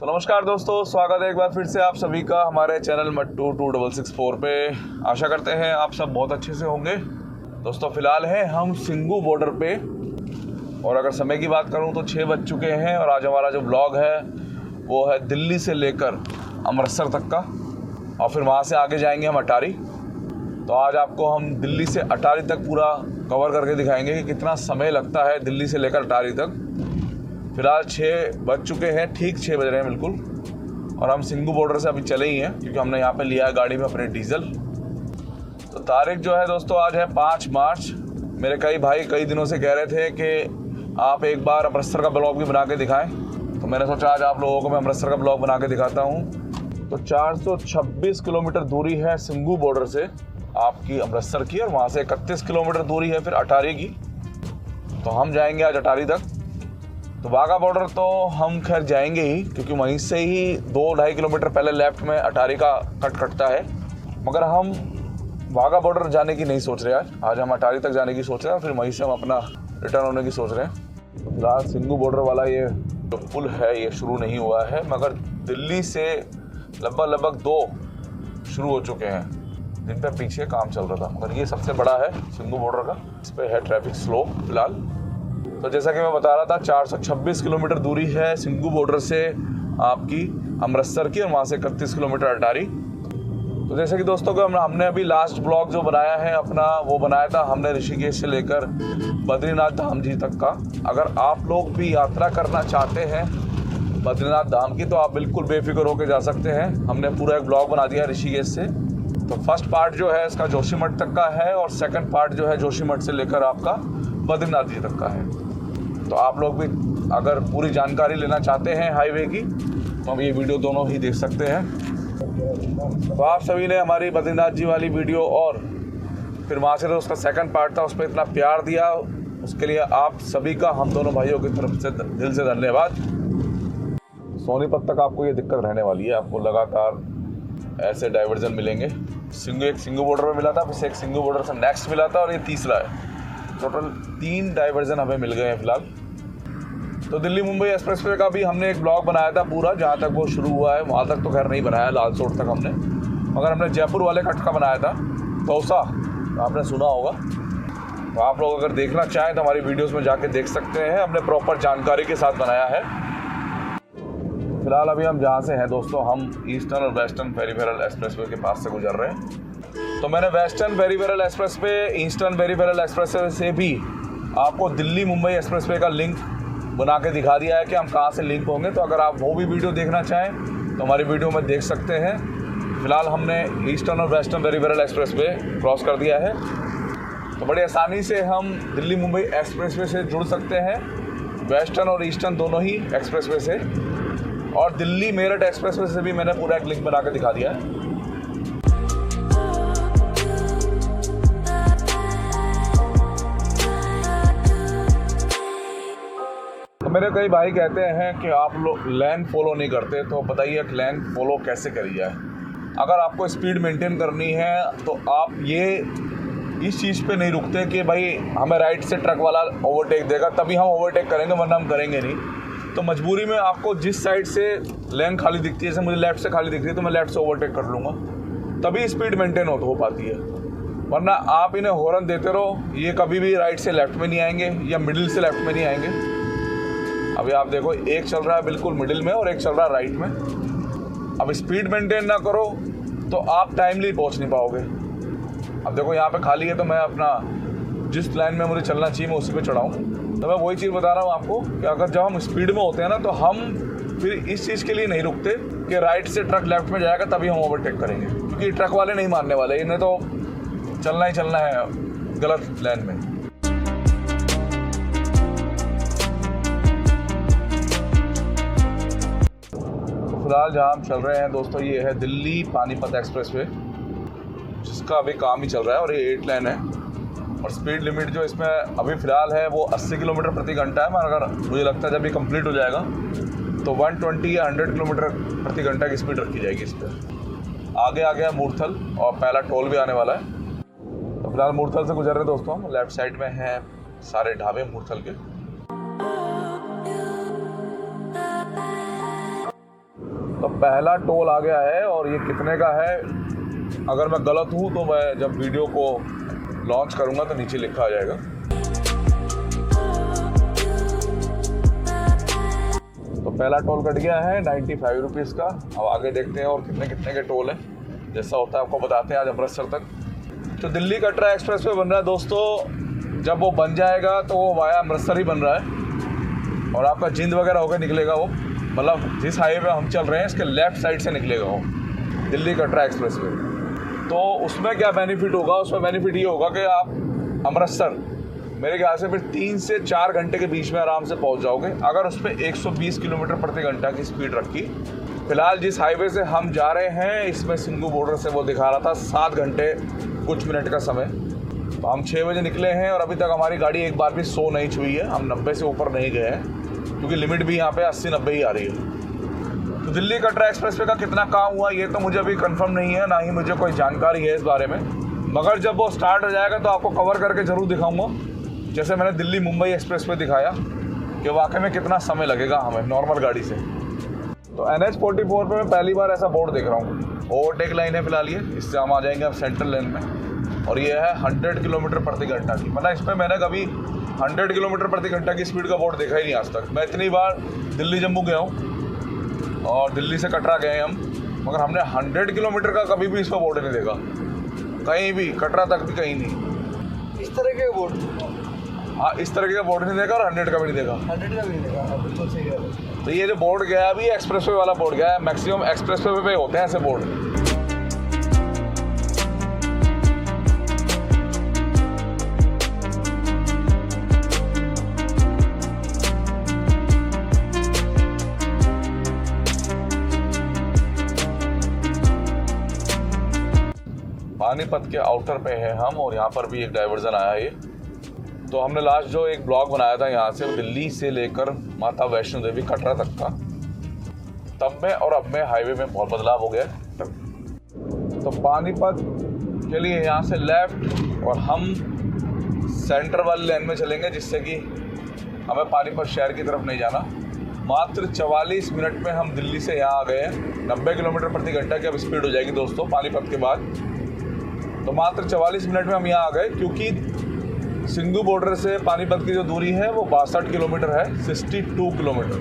नमस्कार दोस्तों, स्वागत है एक बार फिर से आप सभी का हमारे चैनल मट्टू 2664 पे। आशा करते हैं आप सब बहुत अच्छे से होंगे। दोस्तों फिलहाल है हम सिंघू बॉर्डर पे, और अगर समय की बात करूं तो 6 बज चुके हैं। और आज हमारा जो ब्लॉग है वो है दिल्ली से लेकर अमृतसर तक का, और फिर वहाँ से आगे जाएंगे हम अटारी। तो आज आपको हम दिल्ली से अटारी तक पूरा कवर करके दिखाएंगे कि कितना समय लगता है दिल्ली से लेकर अटारी तक। फिलहाल 6 बज चुके हैं, ठीक 6 बज रहे हैं बिल्कुल। और हम सिंघू बॉर्डर से अभी चले ही हैं क्योंकि हमने यहाँ पे लिया है गाड़ी में अपने डीजल। तो तारीख जो है दोस्तों आज है 5 मार्च। मेरे कई भाई कई दिनों से कह रहे थे कि आप एक बार अमृतसर का ब्लॉग भी बना के दिखाएं, तो मैंने सोचा आज आप लोगों को मैं अमृतसर का ब्लॉग बना के दिखाता हूँ। तो 426 किलोमीटर दूरी है सिंघू बॉर्डर से आपकी अमृतसर की, और वहाँ से 31 किलोमीटर दूरी है फिर अटारी की। तो हम जाएंगे आज अटारी तक। तो वाघा बॉर्डर तो हम खैर जाएंगे ही, क्योंकि वहीं से ही 2-2.5 किलोमीटर पहले लेफ्ट में अटारी का कटता है। मगर हम वाघा बॉर्डर जाने की नहीं सोच रहे आज हम अटारी तक जाने की सोच रहे हैं, फिर वहीं से हम अपना रिटर्न होने की सोच रहे हैं। तो फिलहाल सिंघू बॉर्डर वाला ये जो पुल है ये शुरू नहीं हुआ है, मगर दिल्ली से लगभग 2 शुरू हो चुके हैं जिन पर पीछे काम चल रहा था। मगर ये सबसे बड़ा है सिंघू बॉर्डर का, इस पर है ट्रैफिक स्लो फिलहाल। तो जैसा कि मैं बता रहा था 426 किलोमीटर दूरी है सिंघू बॉर्डर से आपकी अमृतसर की, और वहाँ से 31 किलोमीटर अटारी। तो जैसे कि दोस्तों को हमने अभी लास्ट ब्लॉग जो बनाया है अपना, वो बनाया था हमने ऋषिकेश से लेकर बद्रीनाथ धाम जी तक का। अगर आप लोग भी यात्रा करना चाहते हैं बद्रीनाथ धाम की तो आप बिल्कुल बेफिक्र होकर जा सकते हैं। हमने पूरा एक ब्लॉग बना दिया ऋषिकेश से। तो फर्स्ट पार्ट जो है इसका जोशीमठ तक का है, और सेकंड पार्ट जो है जोशीमठ से लेकर आपका बद्रीनाथ जी तक का है। तो आप लोग भी अगर पूरी जानकारी लेना चाहते हैं हाईवे की तो हम ये वीडियो दोनों ही देख सकते हैं। तो आप सभी ने हमारी बद्रीनाथ जी वाली वीडियो और फिर वहाँ से जो उसका सेकंड पार्ट था उस पर इतना प्यार दिया, उसके लिए आप सभी का हम दोनों भाइयों की तरफ से दिल से धन्यवाद। सोनीपत तक आपको ये दिक्कत रहने वाली है, आपको लगातार ऐसे डाइवर्जन मिलेंगे। एक सिंघू बॉर्डर में मिला था, फिर एक सिंघू बॉर्डर से नेक्स्ट मिला था, और ये तीसरा है। टोटल 3 डाइवर्जन हमें मिल गए हैं फिलहाल। तो दिल्ली मुंबई एक्सप्रेसवे का भी हमने एक ब्लॉग बनाया था पूरा, जहाँ तक वो शुरू हुआ है वहाँ तक तो खैर नहीं बनाया, लालसोट तक हमने, मगर हमने जयपुर वाले कट का बनाया था तौसा, आपने सुना होगा। तो आप लोग अगर देखना चाहें तो हमारी वीडियोस में जाके देख सकते हैं, हमने प्रॉपर जानकारी के साथ बनाया है। फिलहाल अभी हम जहाँ से हैं दोस्तों, हम ईस्टर्न और वेस्टर्न पेरिफेरल एक्सप्रेसवे के पास से गुजर रहे हैं। तो मैंने western peripheral expressway, eastern peripheral expressway से भी आपको दिल्ली मुंबई एक्सप्रेसवे का लिंक बना के दिखा दिया है कि हम कहाँ से लिंक होंगे। तो अगर आप वो भी वीडियो देखना चाहें तो हमारी वीडियो में देख सकते हैं। फिलहाल हमने ईस्टर्न और वेस्टर्न पेरिफेरल एक्सप्रेसवे क्रॉस कर दिया है, तो बड़ी आसानी से हम दिल्ली मुंबई एक्सप्रेसवे से जुड़ सकते हैं, वेस्टर्न और ईस्टर्न दोनों ही एक्सप्रेसवे से। और दिल्ली मेरठ एक्सप्रेसवे से भी मैंने पूरा एक लिंक बना के दिखा दिया है। तो मेरे कई भाई कहते हैं कि आप लोग लेन फॉलो नहीं करते, तो बताइए लेन फॉलो कैसे करी जाए। अगर आपको स्पीड मेंटेन करनी है तो आप ये इस चीज़ पे नहीं रुकते कि भाई हमें राइट से ट्रक वाला ओवरटेक देगा तभी हम ओवरटेक करेंगे, वरना हम करेंगे नहीं। तो मजबूरी में आपको जिस साइड से लेन खाली दिखती है, जैसे मुझे लेफ़्ट से खाली दिख रही है तो मैं लेफ़्ट से ओवरटेक कर लूँगा, तभी स्पीड मेंटेन हो पाती है। वरना आप इन्हें हॉर्न देते रहो, ये कभी भी राइट से लेफ़्ट में नहीं आएंगे या मिडिल से लेफ़्ट में नहीं आएंगे। अभी आप देखो, एक चल रहा है बिल्कुल मिडिल में और एक चल रहा है राइट में। अब स्पीड मेंटेन ना करो तो आप टाइमली पहुंच नहीं पाओगे। अब देखो यहाँ पे खाली है तो मैं अपना जिस लाइन में मुझे चलना चाहिए मैं उसी पे चढ़ाऊँ। तो मैं वही चीज़ बता रहा हूँ आपको कि अगर जब हम स्पीड में होते हैं ना तो हम फिर इस चीज़ के लिए नहीं रुकते कि राइट से ट्रक लेफ्ट में जाएगा तभी हम ओवरटेक करेंगे, क्योंकि ट्रक वाले नहीं मानने वाले, इन्हें तो चलना ही चलना है गलत लाइन में। फिलहाल जहाँ हम चल रहे हैं दोस्तों ये है दिल्ली पानीपत एक्सप्रेसवे, जिसका अभी काम ही चल रहा है, और ये 8 लेन है। और स्पीड लिमिट जो इसमें अभी फ़िलहाल है वो 80 किलोमीटर प्रति घंटा है, मगर मुझे लगता है जब ये कंप्लीट हो जाएगा तो 120 या 100 किलोमीटर प्रति घंटा की स्पीड रखी जाएगी इस पर। आगे आ गया मूर्थल और पहला टोल भी आने वाला है। तो फिलहाल मूर्थल से गुजर रहे हैं दोस्तों हम। लेफ्ट साइड में हैं सारे ढाबे मूर्थल के। तो पहला टोल आ गया है और ये कितने का है, अगर मैं गलत हूँ तो मैं जब वीडियो को लॉन्च करूँगा तो नीचे लिखा आ जाएगा। तो पहला टोल कट गया है 95 रुपीज़ का। अब आगे देखते हैं और कितने कितने के टोल हैं, जैसा होता है आपको बताते हैं आज अमृतसर तक। तो दिल्ली कटरा एक्सप्रेस वे बन रहा है दोस्तों, जब वो बन जाएगा तो वो वाया अमृतसर ही बन रहा है और आपका जिंद वगैरह होकर निकलेगा वो, मतलब जिस हाईवे पे हम चल रहे हैं इसके लेफ़्ट साइड से निकलेगा वो दिल्ली कटरा एक्सप्रेस वे। तो उसमें क्या बेनिफिट होगा, उसमें बेनिफिट ये होगा कि आप अमृतसर मेरे ख्याल से फिर 3 से 4 घंटे के बीच में आराम से पहुंच जाओगे, अगर उस पर 120 किलोमीटर प्रति घंटा की स्पीड रखी। फिलहाल जिस हाईवे से हम जा रहे हैं इसमें सिंगू बॉर्डर से वो दिखा रहा था 7 घंटे कुछ मिनट का समय। तो हम 6 बजे निकले हैं और अभी तक हमारी गाड़ी एक बार भी 100 नहीं छुई है, हम 90 से ऊपर नहीं गए हैं क्योंकि लिमिट भी यहाँ पे 80-90 ही आ रही है। तो दिल्ली कटरा एक्सप्रेस वे का कितना काम हुआ ये तो मुझे अभी कंफर्म नहीं है, ना ही मुझे कोई जानकारी है इस बारे में, मगर जब वो स्टार्ट हो जाएगा तो आपको कवर करके ज़रूर दिखाऊंगा, जैसे मैंने दिल्ली मुंबई एक्सप्रेस वे दिखाया कि वाकई में कितना समय लगेगा हमें नॉर्मल गाड़ी से। तो NH44 पे मैं पहली बार ऐसा बोर्ड देख रहा हूँ। ओवरटेक लाइन है फिलहाल ये, इससे हम आ जाएंगे अब सेंट्रल लेन में, और ये है 100 किलोमीटर प्रति घंटा की। मतलब इस पर मैंने कभी 100 किलोमीटर प्रति घंटा की स्पीड का बोर्ड देखा ही नहीं आज तक। मैं इतनी बार दिल्ली जम्मू गया हूँ और दिल्ली से कटरा गए हम, मगर हमने 100 किलोमीटर का कभी भी इस पर बोर्ड नहीं देखा, कहीं भी, कटरा तक भी कहीं नहीं। इस तरह के बोर्ड, हाँ इस तरह का बोर्ड नहीं देखा और 100 का भी नहीं देखा। 100 का भी नहीं देखा, बिल्कुल सही है। तो ये जो बोर्ड गया है अभी एक्सप्रेस वे वाला बोर्ड गया है, मैक्सिमम एक्सप्रेस वे पे होते हैं ऐसे बोर्ड। पानीपत के आउटर पे है हम और यहाँ पर भी एक डाइवर्जन आया है ये। तो हमने लास्ट जो एक ब्लॉग बनाया था यहाँ से दिल्ली से लेकर माता वैष्णो देवी कटरा तक का, तब में और अब में हाईवे में बहुत बदलाव हो गया है। तो पानीपत के लिए यहाँ से लेफ़्ट और हम सेंटर वाली लेन में चलेंगे, जिससे कि हमें पानीपत शहर की तरफ नहीं जाना। मात्र 44 मिनट में हम दिल्ली से यहाँ आ गए हैं। 90 किलोमीटर प्रति घंटा की अब स्पीड हो जाएगी दोस्तों पानीपत के बाद। तो मात्र 44 मिनट में हम यहाँ आ गए, क्योंकि सिंगू बॉर्डर से पानीपत की जो दूरी है वो 62 किलोमीटर है, 62 किलोमीटर।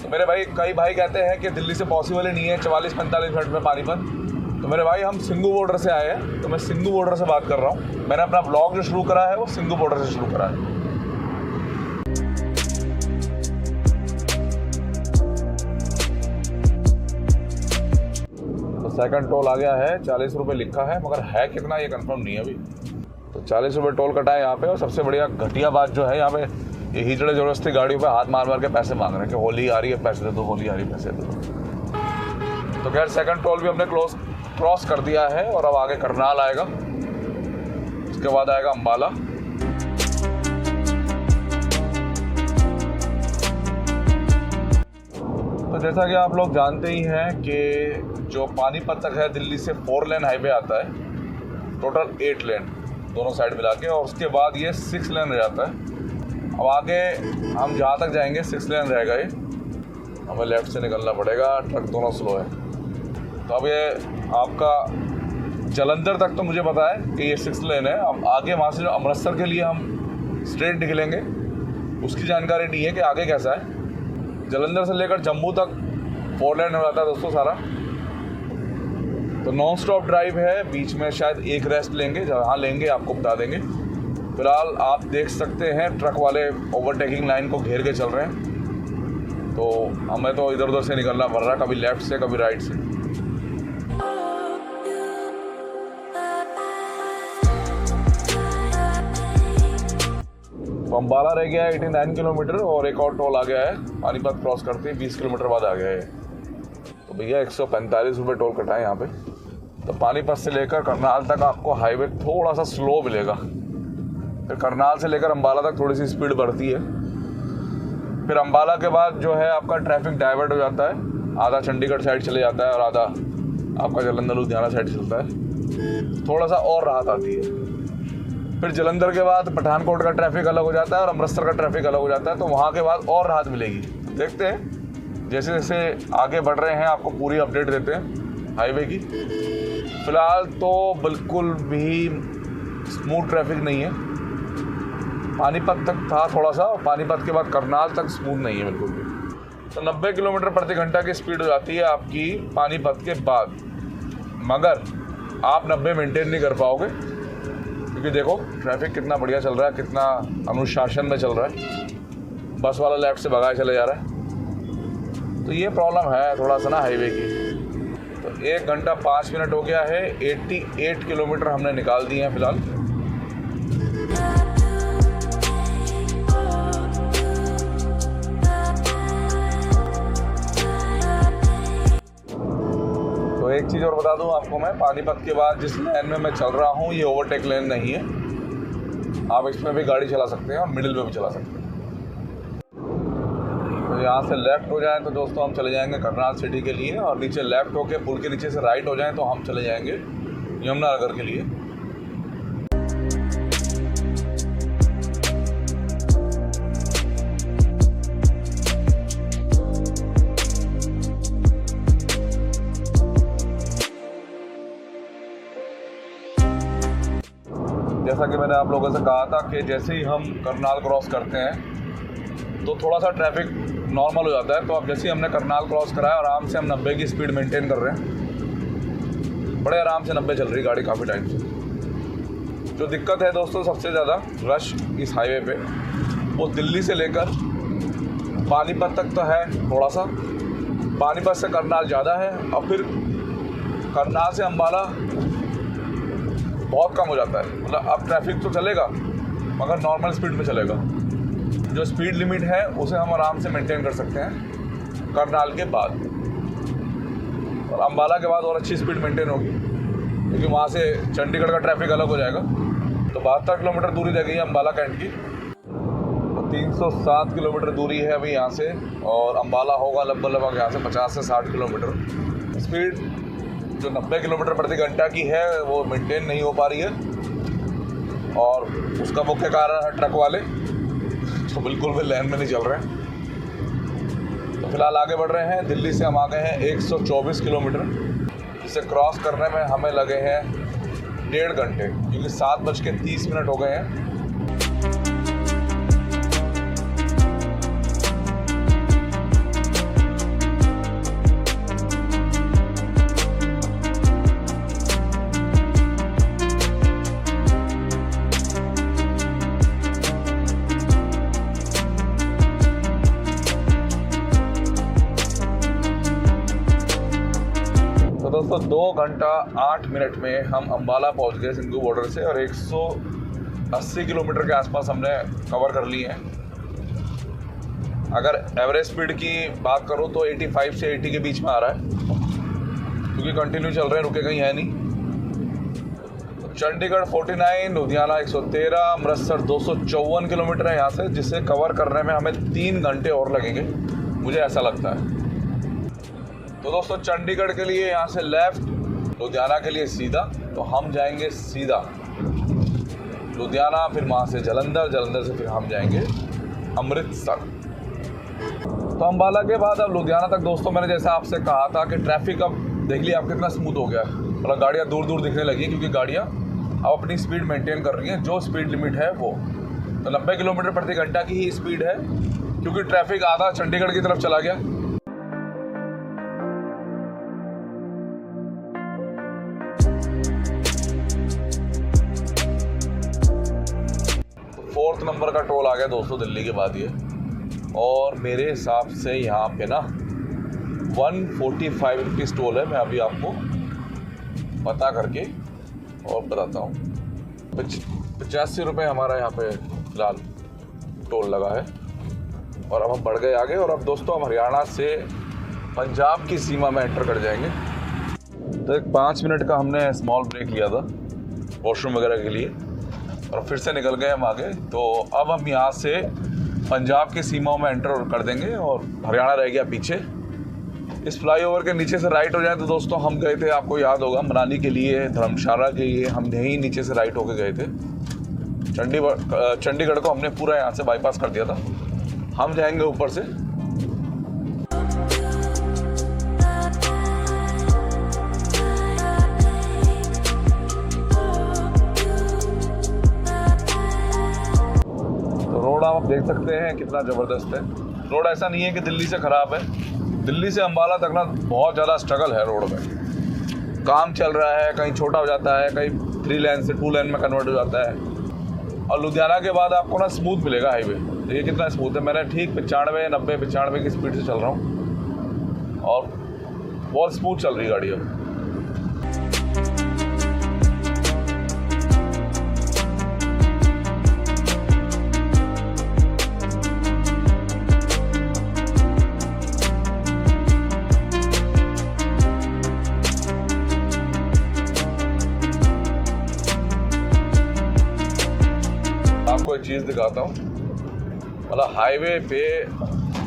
तो मेरे भाई, कई भाई कहते हैं कि दिल्ली से पॉसिबल ही नहीं है 44-45 मिनट में पानीपत। तो मेरे भाई हम सिंगू बॉर्डर से आए हैं, तो मैं सिंगू बॉर्डर से बात कर रहा हूँ। मैंने अपना ब्लॉग जो शुरू करा है वो सिंगू बॉर्डर से शुरू करा है। तो सेकंड टोल आ गया है, 40 रुपये लिखा है, मगर है कितना ये कंफर्म नहीं है अभी। तो 40 रुपये टोल कटा है यहाँ पे। और सबसे बढ़िया घटिया बात जो है यहाँ पे, ये हिजड़े ज़बरदस्ती गाड़ियों पे हाथ मार मार के पैसे मांग रहे हैं कि होली आ रही है पैसे दे दो, होली आ रही है पैसे दे दो। तो खैर सेकंड टोल भी हमने क्रॉस कर दिया है और अब आगे करनाल आएगा, उसके बाद आएगा अम्बाला। तो जैसा कि आप लोग जानते ही हैं कि जो पानीपत तक है दिल्ली से 4 लेन हाईवे आता है, टोटल 8 लेन दोनों साइड मिला के, और उसके बाद ये 6 लेन रह जाता है। अब आगे हम जहाँ तक जाएंगे 6 लेन रहेगा, ये हमें लेफ़्ट से निकलना पड़ेगा, ट्रक दोनों स्लो है। तो अब ये आपका जलंधर तक तो मुझे पता है कि ये 6 लेन है। अब आगे वहाँ से जो अमृतसर के लिए हम स्ट्रेट निकलेंगे उसकी जानकारी नहीं है कि आगे कैसा है। जलंधर से लेकर जम्मू तक 4 लेन हो जाता है दोस्तों सारा। तो नॉन स्टॉप ड्राइव है, बीच में शायद एक रेस्ट लेंगे, जहाँ लेंगे आपको बता देंगे। फिलहाल आप देख सकते हैं ट्रक वाले ओवरटेकिंग लाइन को घेर के चल रहे हैं। तो हमें तो इधर उधर से निकलना पड़ रहा है, कभी लेफ़्ट से कभी राइट से। तो अम्बाला रह गया है 89 किलोमीटर और एक और टोल आ गया है पानीपत क्रॉस करते 20 किलोमीटर बाद आ गया है। तो भैया 145 रुपये टोल कटा है यहाँ पे। तो पानीपत से लेकर करनाल तक आपको हाईवे थोड़ा सा स्लो मिलेगा, फिर करनाल से लेकर अम्बाला तक थोड़ी सी स्पीड बढ़ती है। फिर अम्बाला के बाद जो है आपका ट्रैफिक डाइवर्ट हो जाता है, आधा चंडीगढ़ साइड चले जाता है और आधा आपका जलंधर लुधियाना साइड चलता है, थोड़ा सा और राहत आती है। फिर जलंधर के बाद पठानकोट का ट्रैफिक अलग हो जाता है और अमृतसर का ट्रैफिक अलग हो जाता है, तो वहाँ के बाद और राहत मिलेगी। देखते हैं जैसे जैसे आगे बढ़ रहे हैं आपको पूरी अपडेट देते हैं हाईवे की। फ़िलहाल तो बिल्कुल भी स्मूथ ट्रैफिक नहीं है। पानीपत तक था थोड़ा सा, पानीपत के बाद करनाल तक स्मूथ नहीं है बिल्कुल भी। तो 90 किलोमीटर प्रति घंटा की स्पीड हो जाती है आपकी पानीपत के बाद, मगर आप 90 मेंटेन नहीं कर पाओगे, क्योंकि देखो ट्रैफिक कितना बढ़िया चल रहा है, कितना अनुशासन में चल रहा है। बस वाला लेफ्ट से भगाए चले जा रहा है। तो ये प्रॉब्लम है थोड़ा सा ना हाईवे की। तो 1 घंटा 5 मिनट हो गया है, 88 किलोमीटर हमने निकाल दिए हैं फ़िलहाल। तो एक चीज़ और बता दूं आपको मैं, पानीपत के बाद जिस लेन में मैं चल रहा हूं ये ओवरटेक लेन नहीं है। आप इसमें भी गाड़ी चला सकते हैं और मिडिल में भी चला सकते हैं। तो यहाँ से लेफ़्ट हो जाएं तो दोस्तों हम चले जाएंगे करनाल सिटी के लिए, और नीचे लेफ़्ट होके पुल के नीचे से राइट हो जाएं तो हम चले जाएंगे यमुनानगर के लिए। जैसा कि मैंने आप लोगों से कहा था कि जैसे ही हम करनाल क्रॉस करते हैं तो थोड़ा सा ट्रैफिक नॉर्मल हो जाता है। तो अब जैसे ही हमने करनाल क्रॉस कराया आराम से हम 90 की स्पीड मेंटेन कर रहे हैं। बड़े आराम से 90 चल रही गाड़ी काफ़ी टाइम से। जो दिक्कत है दोस्तों सबसे ज़्यादा रश इस हाईवे पे, वो दिल्ली से लेकर पानीपत तक तो है थोड़ा सा, पानीपत से करनाल ज़्यादा है, और फिर करनाल से अम्बाला बहुत कम हो जाता है। मतलब अब ट्रैफिक तो चलेगा मगर नॉर्मल स्पीड में चलेगा। जो स्पीड लिमिट है उसे हम आराम से मेंटेन कर सकते हैं करनाल के बाद, और अम्बाला के बाद और अच्छी स्पीड मेंटेन होगी, क्योंकि वहाँ से चंडीगढ़ का ट्रैफिक अलग हो जाएगा। तो 72 किलोमीटर दूरी रह गई है अम्बाला कैंट की, तो 307 किलोमीटर दूरी है अभी यहाँ से, और अम्बाला होगा लगभग यहाँ से 50 से 60 किलोमीटर। स्पीड जो 90 किलोमीटर प्रति घंटा की है वो मेंटेन नहीं हो पा रही है, और उसका मुख्य कारण है ट्रक वाले तो बिल्कुल भी लेन में नहीं चल रहे हैं। तो फिलहाल आगे बढ़ रहे हैं। दिल्ली से हम आ गए हैं 124 किलोमीटर, जिसे क्रॉस करने में हमें लगे हैं 1.5 घंटे, क्योंकि 7:30 हो गए हैं। दोस्तों 2 घंटा 8 मिनट में हम अम्बाला पहुंच गए सिंघू बॉर्डर से, और 180 किलोमीटर के आसपास हमने कवर कर लिए हैं। अगर एवरेज स्पीड की बात करूं तो 85 से 80 के बीच में आ रहा है, क्योंकि कंटिन्यू चल रहे हैं, रुके कहीं है नहीं। चंडीगढ़ 49, लुधियाना 113, अमृतसर 254 किलोमीटर है यहाँ से, जिसे कवर करने में हमें 3 घंटे और लगेंगे, मुझे ऐसा लगता है। तो दोस्तों चंडीगढ़ के लिए यहाँ से लेफ़्ट, लुधियाना के लिए सीधा, तो हम जाएंगे सीधा लुधियाना, फिर वहाँ से जलंधर, जलंधर से फिर हम जाएंगे अमृतसर। तो अम्बाला के बाद अब लुधियाना तक दोस्तों मैंने जैसा आपसे कहा था कि ट्रैफिक अब देख लिया आप कितना स्मूथ हो गया है। मतलब गाड़ियाँ दूर दूर दिखने लगी, क्योंकि गाड़ियाँ अब अपनी स्पीड मेंटेन कर रही हैं, जो स्पीड लिमिट है वो। तो 90 किलोमीटर प्रति घंटा की ही स्पीड है, क्योंकि ट्रैफिक आधा चंडीगढ़ की तरफ चला गया। फोर्थ नंबर का टोल आ गया दोस्तों दिल्ली के बाद ये, और मेरे हिसाब से यहाँ पे ना 145 रुपीज़ टोल है। मैं अभी आपको पता करके और बताता हूँ। 85 रुपये हमारा यहाँ पे फ़िलहाल टोल लगा है, और अब हम बढ़ गए आगे, और अब दोस्तों हम हरियाणा से पंजाब की सीमा में एंटर कर जाएंगे। तो एक 5 मिनट का हमने स्मॉल ब्रेक लिया था वॉशरूम वगैरह के लिए, और फिर से निकल गए हम आगे। तो अब हम यहाँ से पंजाब की सीमाओं में एंटर कर देंगे, और हरियाणा रह गया पीछे। इस फ्लाईओवर के नीचे से राइट हो जाए तो दोस्तों हम गए थे, आपको याद होगा, मनाली के लिए, धर्मशाला के लिए, हम यहीं नीचे से राइट होके गए थे। चंडीगढ़ को हमने पूरा यहाँ से बाईपास कर दिया था। हम जाएंगे ऊपर से। देख सकते हैं कितना ज़बरदस्त है रोड। ऐसा नहीं है कि दिल्ली से ख़राब है, दिल्ली से अम्बाला तक ना बहुत ज़्यादा स्ट्रगल है रोड में। काम चल रहा है, कहीं छोटा हो जाता है, कहीं 3 लेन से 2 लेन में कन्वर्ट हो जाता है। और लुधियाना के बाद आपको ना स्मूथ मिलेगा हाईवे। ये कितना स्मूथ है, मैंने ठीक 95, 90, 95 की स्पीड से चल रहा हूँ और बहुत स्मूथ चल रही गाड़ी अब। आपको एक चीज़ दिखाता हूँ, मतलब हाईवे पे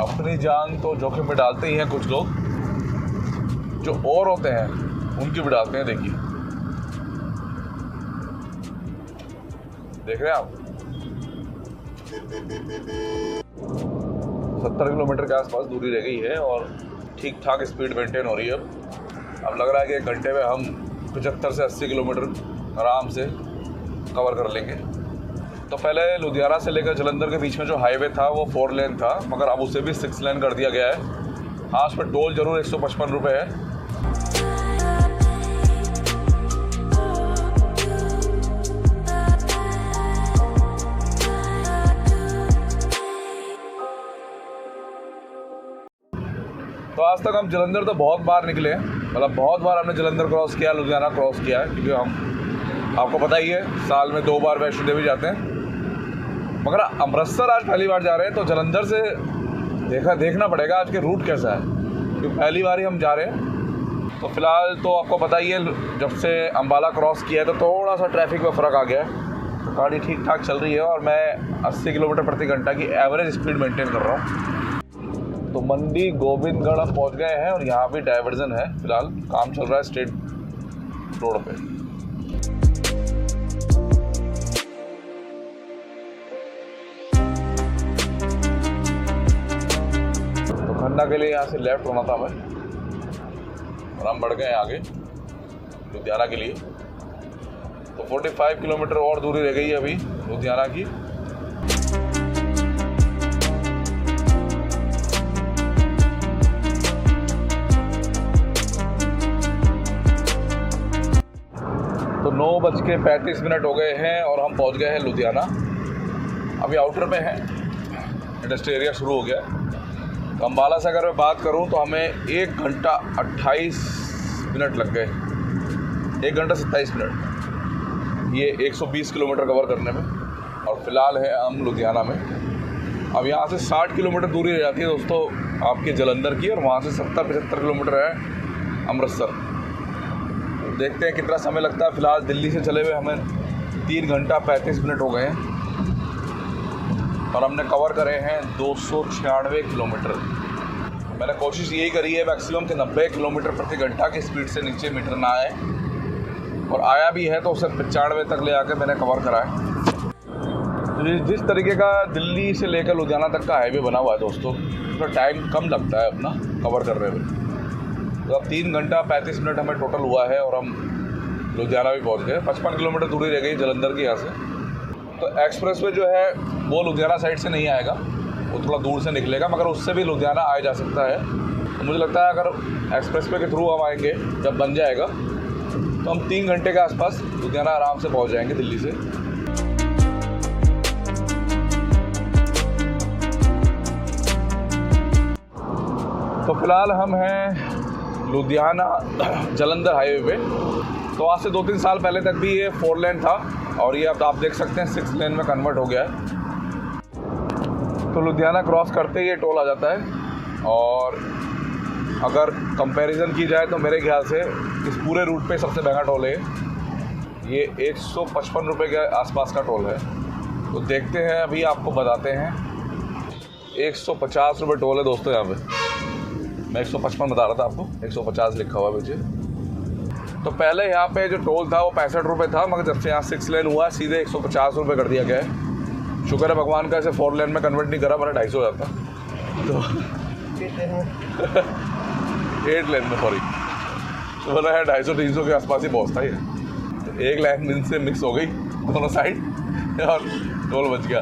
अपनी जान तो जोखिम में डालते ही हैं कुछ लोग, जो और होते हैं उनकी भी डालते हैं। देखिए, देख रहे हैं आप, 70 किलोमीटर के आसपास दूरी रह गई है और ठीक ठाक स्पीड मेंटेन हो रही है। अब लग रहा है कि 1 घंटे में हम 75 से 80 किलोमीटर आराम से कवर कर लेंगे। तो पहले लुधियाना से लेकर जलंधर के बीच में जो हाईवे था वो 4 लेन था, मगर अब उसे भी 6 लेन कर दिया गया है। हाँ, उस पर टोल जरूर 155 रुपये है। तो आज तक हम जलंधर तो बहुत बार निकले, मतलब बहुत बार हमने जलंधर क्रॉस किया, लुधियाना क्रॉस किया है, क्योंकि हम, आपको पता ही है, साल में 2 बार वैष्णो देवी जाते हैं। मगर अमृतसर आज पहली बार जा रहे हैं, तो जलंधर से देखना पड़ेगा आज के रूट कैसा है, क्योंकि पहली बार ही हम जा रहे हैं। तो फिलहाल तो आपको पता ही है, जब से अम्बाला क्रॉस किया है तो थोड़ा सा ट्रैफिक में फ़र्क आ गया है। तो गाड़ी ठीक ठाक चल रही है और मैं 80 किलोमीटर प्रति घंटा की एवरेज स्पीड मेंटेन कर रहा हूँ। तो मंडी गोविंदगढ़ हम पहुँच गए हैं और यहाँ भी डाइवर्जन है, फिलहाल काम चल रहा है स्टेट रोड पे। तो खन्ना के लिए यहाँ से लेफ्ट होना था हमें और हम बढ़ गए आगे लुधियाना के लिए। तो 45 किलोमीटर और दूरी रह गई है अभी लुधियाना की। तो 9:35 हो गए हैं और हम पहुंच गए हैं लुधियाना। अभी आउटर में है, इंडस्ट्रियल एरिया शुरू हो गया है। तो अम्बाला से अगर मैं बात करूं तो हमें 1 घंटा 28 मिनट लग गए, 1 घंटा 27 मिनट, ये 120 किलोमीटर कवर करने में। और फिलहाल है हम लुधियाना में। अब यहाँ से 60 किलोमीटर दूरी रह जाती है दोस्तों आपके जलंधर की, और वहाँ से 70-75 किलोमीटर है अमृतसर। देखते हैं कितना समय लगता है। फिलहाल दिल्ली से चले हुए हमें 3 घंटा 35 मिनट हो गए हैं और हमने कवर करे हैं 296 किलोमीटर। मैंने कोशिश यही करी है मैक्सिमम कि 90 किलोमीटर प्रति घंटा की स्पीड से नीचे मीटर ना आए, और आया भी है तो उसे 95 तक ले आकर मैंने कवर करा है। जिस तरीके का दिल्ली से लेकर लुधियाना तक का हाईवे बना हुआ है दोस्तों, उसका टाइम कम लगता है अपना कवर करने में। तो अब 3 घंटा 35 मिनट हमें टोटल हुआ है और हम लुधियाना भी पहुंच गए। 55 किलोमीटर दूरी रह गई जलंधर की यहाँ से। तो एक्सप्रेस वे जो है वो लुधियाना साइड से नहीं आएगा, वो थोड़ा दूर से निकलेगा, मगर उससे भी लुधियाना आया जा सकता है। तो मुझे लगता है अगर एक्सप्रेस वे के थ्रू हम आएंगे, जब बन जाएगा, तो हम 3 घंटे के आसपास लुधियाना आराम से पहुँच जाएंगे दिल्ली से। तो फिलहाल हम हैं लुधियाना जलंधर हाईवे पे। तो आज से 2-3 साल पहले तक भी ये 4 लेन था और ये अब आप देख सकते हैं 6 लेन में कन्वर्ट हो गया है। तो लुधियाना क्रॉस करते ही ये टोल आ जाता है, और अगर कंपैरिजन की जाए तो मेरे ख्याल से इस पूरे रूट पे सबसे महंगा टोल है ये। 155 रुपये के आसपास का टोल है। तो देखते हैं, अभी आपको बताते हैं। 150 रुपये टोल है दोस्तों यहाँ पे। मैं 155 बता रहा था आपको, 150 लिखा हुआ मुझे। तो पहले यहाँ पे जो टोल था वो 65 रुपये था, मगर जब से यहाँ 6 लेन हुआ सीधे 150 रुपये कर दिया गया है। शुक्र है भगवान का, ऐसे 4 लेन में कन्वर्ट नहीं करा, वरना 250 हो जाता। तो 8 लेन में, सॉरी, तो बोला है 250-300 के आसपास ही पहुँचता ही है। तो 1 लेन से मिक्स हो गई दोनों साइड और टोल बच गया।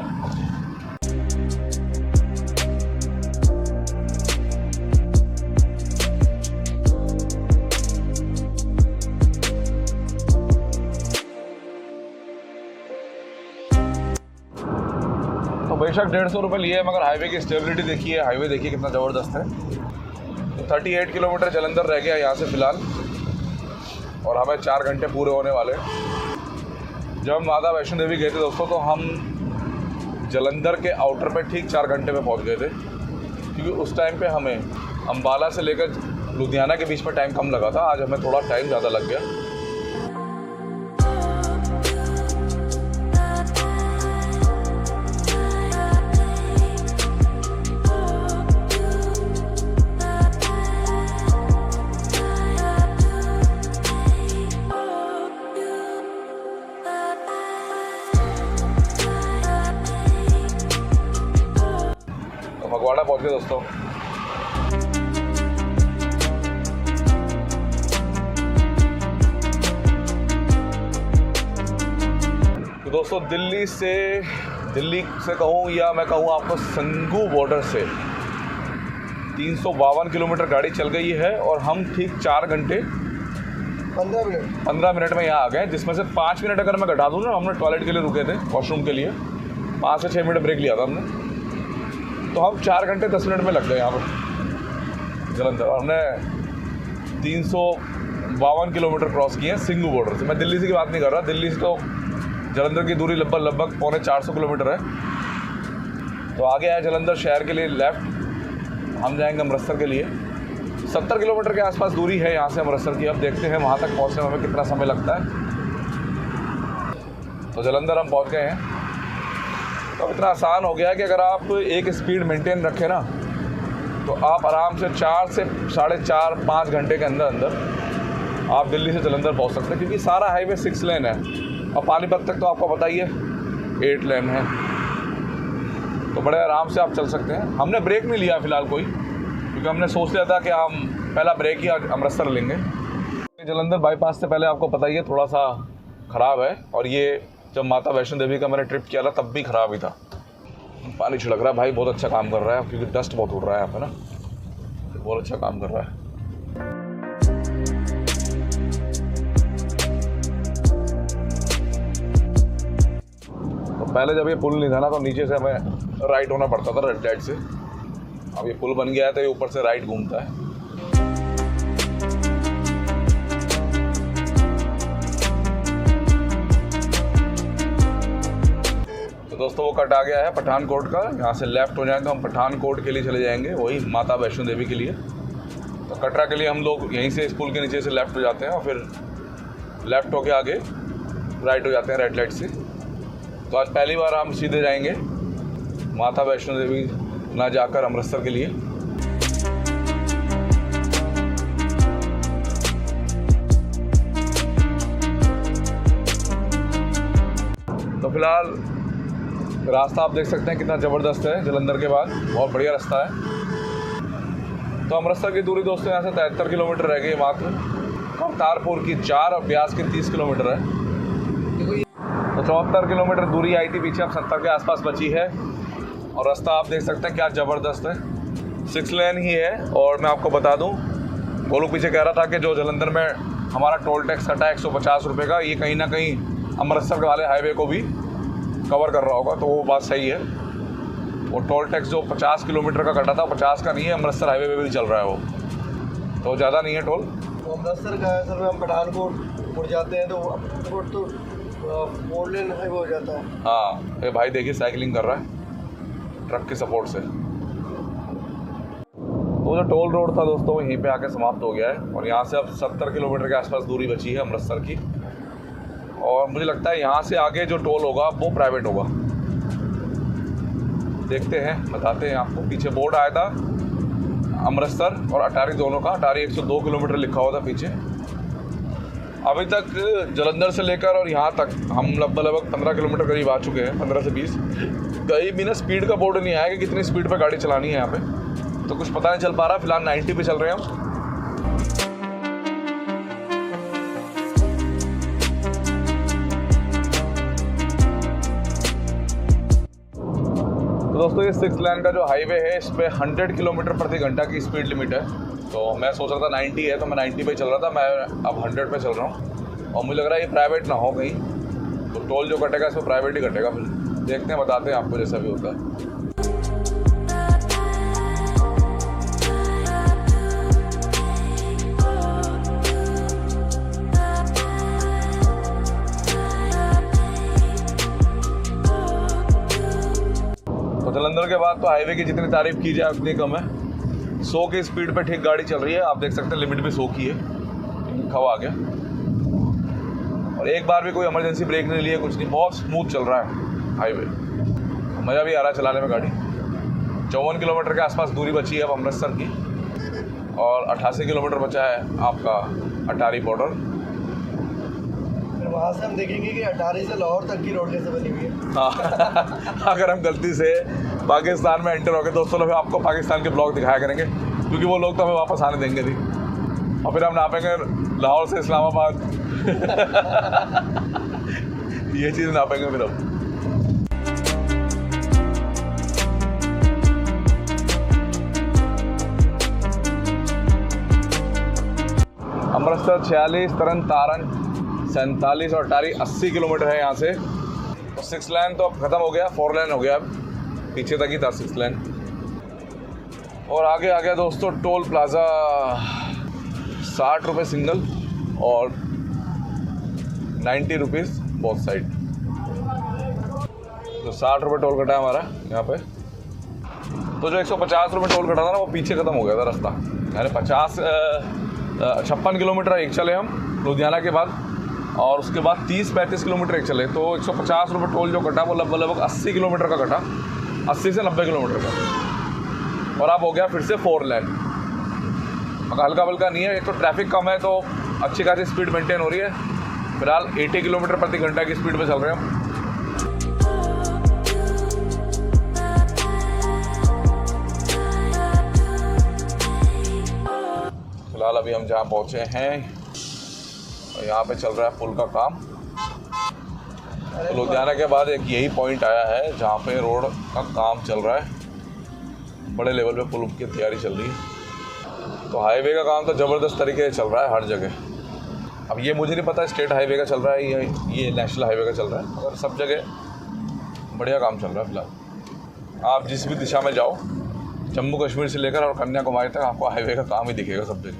बेशक 150 रुपये लिए मगर हाईवे की स्टेबिलिटी देखिए, हाईवे देखिए कितना ज़बरदस्त है। तो 38 किलोमीटर जलंधर रह गया यहाँ से फ़िलहाल और हमें 4 घंटे पूरे होने वाले। जब हम माता वैष्णो देवी गए थे दोस्तों तो हम जलंधर के आउटर पे ठीक 4 घंटे में पहुँच गए थे, क्योंकि उस टाइम पे हमें अम्बाला से लेकर लुधियाना के बीच में टाइम कम लगा था। आज हमें थोड़ा टाइम ज़्यादा लग गया। फगवाड़ा पहुँच गए दोस्तों। तो दोस्तों दिल्ली से कहूँ या मैं कहूँ आपको संगू बॉर्डर से 352 किलोमीटर गाड़ी चल गई है और हम ठीक 4 घंटे 15 मिनट में यहाँ आ गए, जिसमें से 5 मिनट अगर मैं घटा दूँ ना, हमने टॉयलेट के लिए रुके थे, वॉशरूम के लिए 5 से 6 मिनट ब्रेक लिया था हमने, तो हम 4 घंटे 10 मिनट में लग गए यहाँ पर जलंधर। हमने 352 किलोमीटर क्रॉस किए हैं सिंगू बॉर्डर से। मैं दिल्ली से की बात नहीं कर रहा, दिल्ली से तो जलंधर की दूरी लगभग 350 किलोमीटर है। तो आगे है जलंधर शहर के लिए लेफ़्ट, हम जाएंगे अमृतसर के लिए। 70 किलोमीटर के आसपास दूरी है यहाँ से अमृतसर की। अब देखते हैं वहाँ तक पहुँचने में हमें कितना समय लगता है। तो जलंधर हम पहुँच गए हैं। तो इतना आसान हो गया है कि अगर आप एक स्पीड मेंटेन रखें ना, तो आप आराम से 4 से 4.5-5 घंटे के अंदर आप दिल्ली से जलंधर पहुंच सकते हैं, क्योंकि सारा हाईवे 6 लेन है और पानीपत तक तो आपको पता ही है 8 लेन है। तो बड़े आराम से आप चल सकते हैं। हमने ब्रेक नहीं लिया फ़िलहाल कोई, क्योंकि हमने सोच लिया था कि हम पहला ब्रेक ही अमृतसर लेंगे। जलंधर बाईपास से पहले आपको पता ही है थोड़ा सा ख़राब है, और ये जब माता वैष्णो देवी का मैंने ट्रिप किया था तब भी ख़राब ही था। पानी छिड़क रहा है भाई, बहुत अच्छा काम कर रहा है, क्योंकि डस्ट बहुत उड़ रहा है यहाँ पे ना, बहुत अच्छा काम कर रहा है। तो पहले जब ये पुल नहीं था ना, तो नीचे से हमें राइट होना पड़ता था रेड लाइट से। अब ये पुल बन गया है तो ये ऊपर से राइट घूमता है। दोस्तों वो कट आ गया है पठानकोट का। यहाँ से लेफ़्ट हो जाएं तो हम पठानकोट के लिए चले जाएंगे, वही माता वैष्णो देवी के लिए। तो कटरा के लिए हम लोग यहीं से इस पुल के नीचे से लेफ़्ट हो जाते हैं और फिर लेफ़्ट होके आगे राइट हो जाते हैं रेड लाइट से। तो आज पहली बार हम सीधे जाएंगे माता वैष्णो देवी ना जाकर अमृतसर के लिए। तो फिलहाल रास्ता आप देख सकते हैं कितना ज़बरदस्त है। जलंधर के बाद बहुत बढ़िया रास्ता है। तो अमृतसर की दूरी दोस्तों यहाँ से 73 किलोमीटर रह गई मात्र। करतारपुर की 4 और ब्यास की 30 किलोमीटर है। तो 74 किलोमीटर दूरी आई थी पीछे, अब 70 के आसपास बची है। और रास्ता आप देख सकते हैं क्या ज़बरदस्त है, 6 लेन ही है। और मैं आपको बता दूँ, गोलू पीछे कह रहा था कि जो जलंधर में हमारा टोल टैक्स कटा है 150 रुपये का, ये कहीं ना कहीं अमृतसर वाले हाईवे को भी कवर कर रहा होगा। तो वो बात सही है। वो टोल टैक्स जो 50 किलोमीटर का कटा था, 50 का नहीं है, अमृतसर हाईवे पे भी चल रहा है वो, तो ज़्यादा नहीं है टोल। तो अमृतसर का सर में हम पठानकोट उड़ जाते हैं तो पठानकोट तो 4 लेन हाईवे हो जाता है। हाँ, ये भाई देखिए साइकिलिंग कर रहा है ट्रक के सपोर्ट से। तो जो टोल रोड था दोस्तों वो यहीं पे आके समाप्त हो गया है। और यहाँ से अब 70 किलोमीटर के आसपास दूरी बची है अमृतसर की। और मुझे लगता है यहाँ से आगे जो टोल होगा वो प्राइवेट होगा। देखते हैं, बताते हैं आपको। पीछे बोर्ड आया था अमृतसर और अटारी दोनों का। अटारी 102 किलोमीटर लिखा हुआ था पीछे। अभी तक जलंधर से लेकर और यहाँ तक हम लगभग 15 किलोमीटर करीब आ चुके हैं, 15 से 20। कहीं भी ना स्पीड का बोर्ड नहीं आया कि कितनी स्पीड पे गाड़ी चलानी है यहाँ पे, तो कुछ पता नहीं चल पा रहा। फिलहाल 90 पे चल रहे हैं हम। तो दोस्तों ये 6 लेन का जो हाईवे है इस पर 100 किलोमीटर प्रति घंटा की स्पीड लिमिट है। तो मैं सोच रहा था 90 है, तो मैं 90 पे चल रहा था। मैं अब 100 पे चल रहा हूँ। और मुझे लग रहा है ये प्राइवेट ना हो कहीं, तो टोल जो कटेगा इसमें प्राइवेट ही कटेगा फिर। देखते हैं, बताते हैं आपको जैसा भी होता है। तो जलंधर के बाद तो हाईवे की जितनी तारीफ की जाए उतनी कम है। 100 की स्पीड पे ठीक गाड़ी चल रही है, आप देख सकते हैं लिमिट भी 100 की है, लिखा हुआ आ गया। और एक बार भी कोई इमरजेंसी ब्रेक नहीं लिया, कुछ नहीं, बहुत स्मूथ चल रहा है हाईवे। मज़ा भी आ रहा है चलाने में गाड़ी। 54 किलोमीटर के आसपास दूरी बची है अब अमृतसर की, और 88 किलोमीटर बचा है आपका अटारी बॉर्डर। फिर वहाँ से हम देखेंगे कि अटारी से लाहौर तक की रोड कैसे बनी हुई है। हाँ, अगर हम गलती से पाकिस्तान में एंटर हो गए दोस्तों, लोग आपको पाकिस्तान के ब्लॉग दिखाया करेंगे, क्योंकि वो लोग तो हमें वापस आने देंगे नहीं, और फिर हम नापेंगे लाहौर से इस्लामाबाद। ये चीज़ नापेंगे फिर हम। अमृतसर 46, तरन तारण 47 और अटारी 80 किलोमीटर है यहाँ से। तो 6 लेन तो अब ख़त्म हो गया, 4 लेन हो गया, अब पीछे तक ही था 6 लेन। और आगे आ गया दोस्तों टोल प्लाज़ा। 60 रुपये सिंगल और 90 रुपीज़ बोथ साइड। तो 60 रुपये टोल कटा हमारा यहाँ पे। तो जो 150 रुपये टोल कटा था ना, वो पीछे ख़त्म हो गया था रास्ता। यानी 56 किलोमीटर एक चले हम लुधियाना के बाद, और उसके बाद 30-35 किलोमीटर एक चले। तो 150 रुपये टोल जो कटा वो लगभग 80 किलोमीटर का कटा, 80 से 90 किलोमीटर का। और अब हो गया फिर से 4 लेन, मगर हल्का बल्का नहीं है। एक तो ट्रैफिक कम है, तो अच्छी खासी स्पीड मेंटेन हो रही है। फिलहाल 80 किलोमीटर प्रति घंटा की स्पीड पे चल रहे हैं हम। फिलहाल अभी हम जहाँ पहुँचे हैं, यहाँ पे चल रहा है पुल का काम। तो लुधियाना के बाद एक यही पॉइंट आया है जहाँ पे रोड का काम चल रहा है, बड़े लेवल पे पुल की तैयारी चल रही है। तो हाईवे का काम तो ज़बरदस्त तरीके से चल रहा है हर जगह। अब ये मुझे नहीं पता स्टेट हाईवे का चल रहा है ये नेशनल हाईवे का चल रहा है, मगर सब जगह बढ़िया काम चल रहा है। फिलहाल आप जिस भी दिशा में जाओ, जम्मू कश्मीर से लेकर और कन्याकुमारी तक आपको हाईवे का काम ही दिखेगा सब जगह।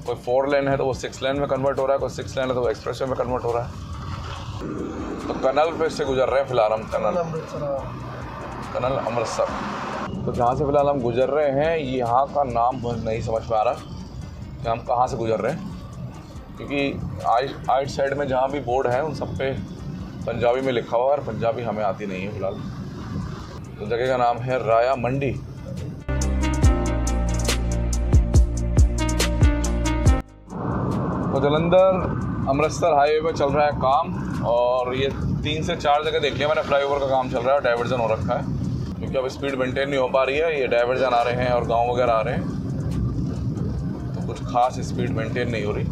कोई 4 लेन है तो वो 6 लेन में कन्वर्ट हो रहा है, कोई 6 लेन है तो वो एक्सप्रेस वे में कन्वर्ट हो रहा है। तो कनल पे से गुजर रहे हैं फिलहाल हम, कनल अमृतसर। तो जहाँ से फिलहाल हम गुजर रहे हैं, यहाँ का नाम नहीं समझ में आ रहा कि हम कहाँ से गुजर रहे हैं, क्योंकि आइट साइड में जहाँ भी बोर्ड है उन सब पे पंजाबी में लिखा हुआ है, और पंजाबी हमें आती नहीं है फिलहाल। तो जगह का नाम है राया मंडी। तो जलंधर अमृतसर हाईवे पे चल रहा है काम, और ये 3 से 4 जगह देख लिया मैंने फ्लाईओवर का काम चल रहा है, और डाइवर्जन हो रखा है, क्योंकि अब स्पीड मेंटेन नहीं हो पा रही है। ये डाइवर्जन आ रहे हैं और गांव वगैरह आ रहे हैं, तो कुछ खास स्पीड मेंटेन नहीं हो रही।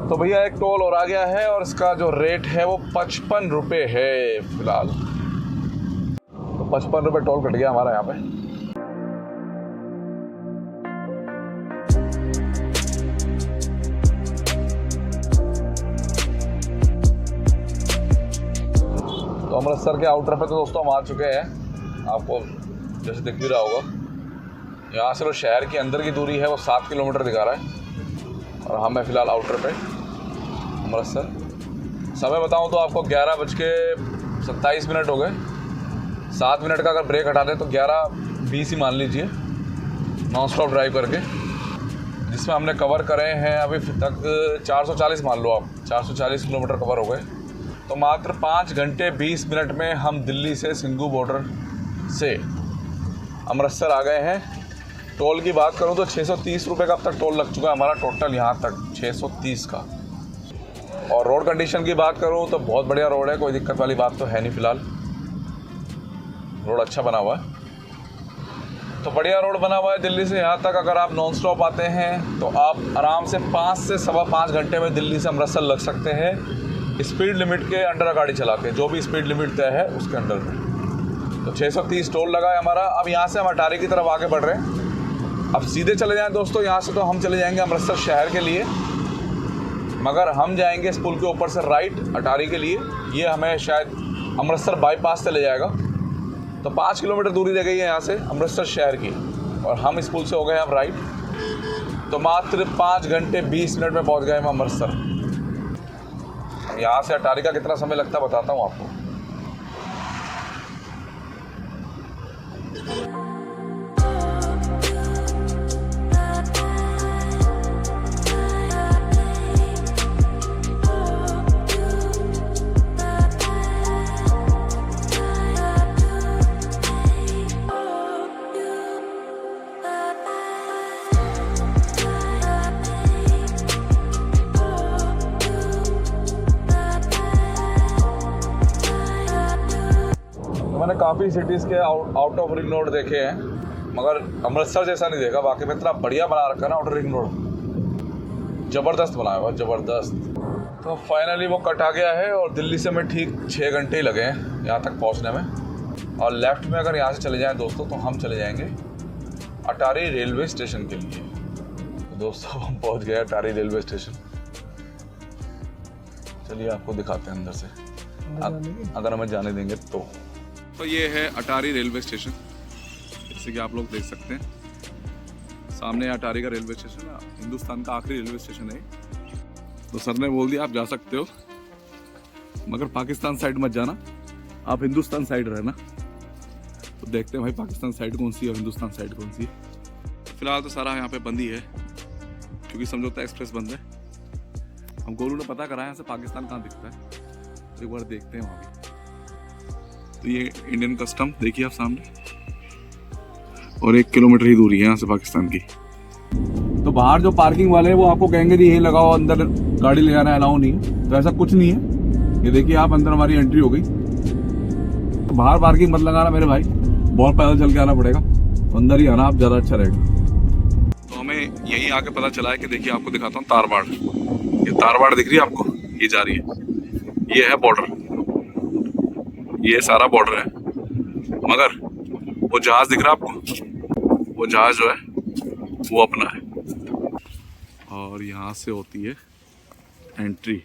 तो भैया एक टोल और आ गया है, और इसका जो रेट है वो 55 रुपये है फिलहाल। तो 55 रुपये टोल कट गया हमारा यहाँ पे। तो अमृतसर के आउटर पे तो दोस्तों हम आ चुके हैं, आपको जैसे दिख भी रहा होगा। यहाँ से तो शहर के अंदर की दूरी है वो 7 किलोमीटर दिखा रहा है, और हम हैं फिलहाल आउटर पे अमृतसर। समय बताऊं तो आपको 11:27 हो गए। 7 मिनट का अगर ब्रेक हटा दें तो 11:20 ही मान लीजिए, नॉन स्टॉप ड्राइव करके, जिसमें हमने कवर करे हैं अभी तक 440, मान लो आप 440 किलोमीटर कवर हो गए। तो मात्र 5 घंटे 20 मिनट में हम दिल्ली से सिंघू बॉर्डर से अमृतसर आ गए हैं। टोल की बात करूं तो 630 रुपये का अब तक टोल लग चुका है हमारा टोटल, यहाँ तक 630 का। और रोड कंडीशन की बात करूं तो बहुत बढ़िया रोड है, कोई दिक्कत वाली बात तो है नहीं फिलहाल। रोड अच्छा बना हुआ है, तो बढ़िया रोड बना हुआ है। दिल्ली से यहाँ तक अगर आप नॉन स्टॉप आते हैं तो आप आराम से 5 से 5.25 घंटे में दिल्ली से अमृतसर लग सकते हैं, स्पीड लिमिट के अंडर गाड़ी चला के, जो भी स्पीड लिमिट तय है उसके अंडर में। तो 630 टोल लगा है हमारा। अब यहाँ से हम अटारी की तरफ आगे बढ़ रहे हैं। अब सीधे चले जाएं दोस्तों, यहाँ से तो हम चले जाएंगे अमृतसर शहर के लिए, मगर हम जाएंगे इस पुल के ऊपर से राइट अटारी के लिए। ये हमें शायद अमृतसर बाईपास से ले जाएगा। तो 5 किलोमीटर दूरी रह गई है यहाँ से अमृतसर शहर की, और हम इस पुल से हो गए हम राइट। तो मात्र 5 घंटे 20 मिनट में पहुँच गए हम अमृतसर। यहाँ से अटारी का कितना समय लगता है बताता हूँ आपको। मैंने काफ़ी सिटीज़ के आउट ऑफ रिंग रोड देखे हैं, मगर अमृतसर जैसा नहीं देखा। बाकी में इतना बढ़िया बना रखा है ना आउटर रिंग रोड, ज़बरदस्त बनाया हुआ, ज़बरदस्त। तो फाइनली वो कट आ गया है और दिल्ली से हमें ठीक 6 घंटे ही लगे हैं यहाँ तक पहुँचने में। और लेफ़्ट में अगर यहाँ से चले जाएँ दोस्तों तो हम चले जाएँगे अटारी रेलवे स्टेशन के लिए। तो दोस्तों हम पहुँच गए अटारी रेलवे स्टेशन। चलिए आपको दिखाते हैं अंदर से, अगर हमें जाने देंगे तो। तो ये है अटारी रेलवे स्टेशन, जैसे कि आप लोग देख सकते हैं सामने अटारी का रेलवे स्टेशन है। हिंदुस्तान का आखिरी रेलवे स्टेशन है। तो सर ने बोल दिया आप जा सकते हो, मगर पाकिस्तान साइड मत जाना, आप हिंदुस्तान साइड रहना। तो देखते हैं भाई पाकिस्तान साइड कौन सी है और हिंदुस्तान साइड कौन सी है। फिलहाल तो सारा यहाँ पे बंद ही है, क्योंकि समझौता एक्सप्रेस बंद है। हम गोलू ने पता करा यहाँ से पाकिस्तान कहाँ दिखता है, एक बार देखते हैं वहाँ भी। तो ये इंडियन कस्टम देखिए आप सामने, और 1 किलोमीटर ही दूरी है यहाँ से पाकिस्तान की। तो बाहर जो पार्किंग वाले हैं वो आपको कहेंगे जी यहीं लगाओ, अंदर गाड़ी ले जाना अलाउ नहीं है। तो ऐसा कुछ नहीं है। ये देखिए आप, अंदर हमारी एंट्री हो गई। तो बाहर पार्किंग मत लगाना मेरे भाई, बहुत पैदल चल के आना पड़ेगा। तो अंदर ही आना आप, ज़्यादा अच्छा रहेगा। तो हमें यहीं आके पता चला है कि देखिए आपको दिखाता हूँ तारबाड़। ये तारबाड़ दिख रही है आपको, ये जा रही है, ये है बॉर्डर, ये सारा बॉर्डर है। मगर वो जहाज दिख रहा है आपको, वो जहाज जो है वो अपना है, और यहाँ से होती है एंट्री।